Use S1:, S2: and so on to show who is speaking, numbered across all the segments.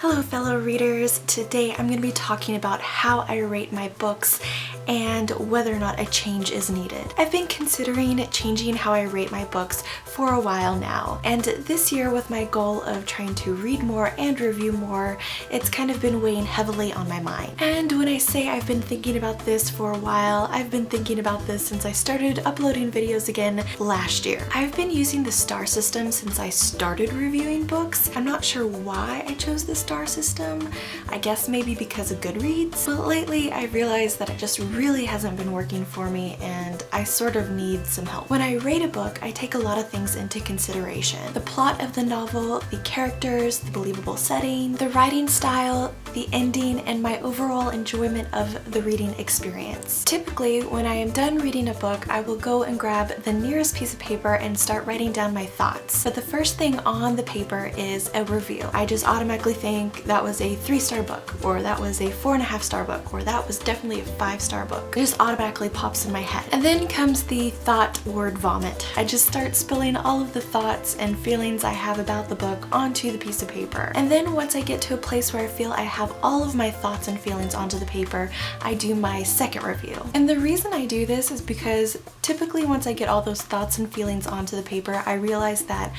S1: Hello fellow readers! Today I'm going to be talking about how I rate my books and whether or not a change is needed. I've been considering changing how I rate my books for a while now, and this year with my goal of trying to read more and review more, it's kind of been weighing heavily on my mind. And when I say I've been thinking about this for a while, I've been thinking about this since I started uploading videos again last year. I've been using the star system since I started reviewing books. I'm not sure why I chose the star system. I guess maybe because of Goodreads, but lately I realized that it just really hasn't been working for me and I sort of need some help. When I rate a book, I take a lot of things into consideration. The plot of the novel, the characters, the believable setting, the writing style, the ending, and my overall enjoyment of the reading experience. Typically, when I am done reading a book, I will go and grab the nearest piece of paper and start writing down my thoughts. But the first thing on the paper is a review. I just automatically think that was a 3-star book, or that was a 4.5-star book, or that was definitely a 5-star book. It just automatically pops in my head. And then comes the thought word vomit. I just start spilling all of the thoughts and feelings I have about the book onto the piece of paper. And then once I get to a place where I feel I have all of my thoughts and feelings onto the paper, I do my second review. And the reason I do this is because typically once I get all those thoughts and feelings onto the paper, I realize that,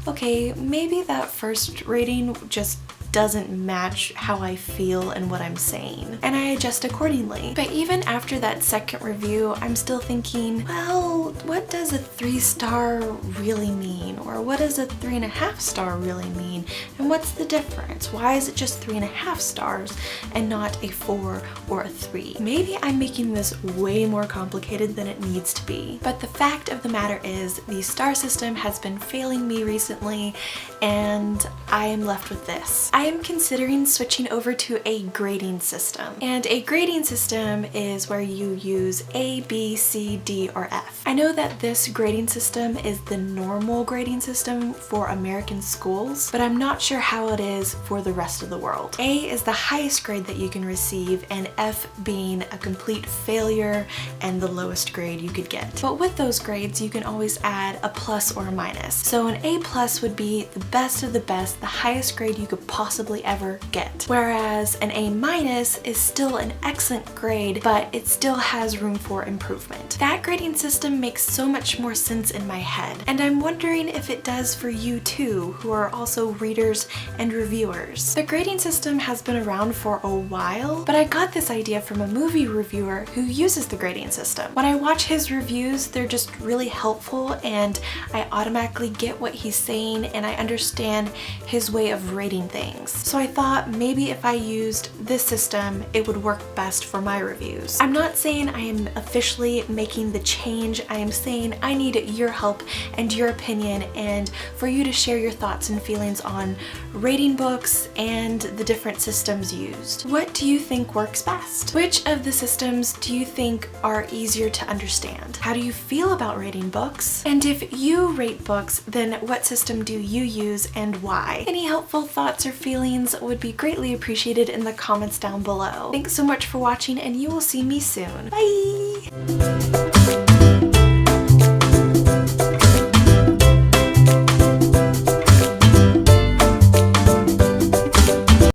S1: okay, maybe that first rating just doesn't match how I feel and what I'm saying, and I adjust accordingly. But even after that second review, I'm still thinking, well, what does a 3-star really mean? Or what does a 3.5-star really mean? And what's the difference? Why is it just 3.5 stars and not a 4 or a 3? Maybe I'm making this way more complicated than it needs to be. But the fact of the matter is, the star system has been failing me recently, and I am left with this. I am considering switching over to a grading system. And a grading system is where you use A, B, C, D, or F. I know that this grading system is the normal grading system for American schools, but I'm not sure how it is for the rest of the world. A is the highest grade that you can receive, and F being a complete failure and the lowest grade you could get. But with those grades, you can always add a plus or a minus. So an A plus would be the best of the best, the highest grade you could possibly ever get. Whereas an A minus is still an excellent grade, but it still has room for improvement. That grading system makes so much more sense in my head, and I'm wondering if it does for you too, who are also readers and reviewers. The grading system has been around for a while, but I got this idea from a movie reviewer who uses the grading system. When I watch his reviews, they're just really helpful, and I automatically get what he's saying and I understand his way of rating things. So I thought maybe if I used this system, it would work best for my reviews. I'm not saying I am officially making the change. I am saying I need your help and your opinion, and for you to share your thoughts and feelings on rating books and the different systems used. What do you think works best? Which of the systems do you think are easier to understand? How do you feel about rating books? And if you rate books, then what system do you use and why? Any helpful thoughts or feelings would be greatly appreciated in the comments down below. Thanks so much for watching, and you will see me soon. Bye!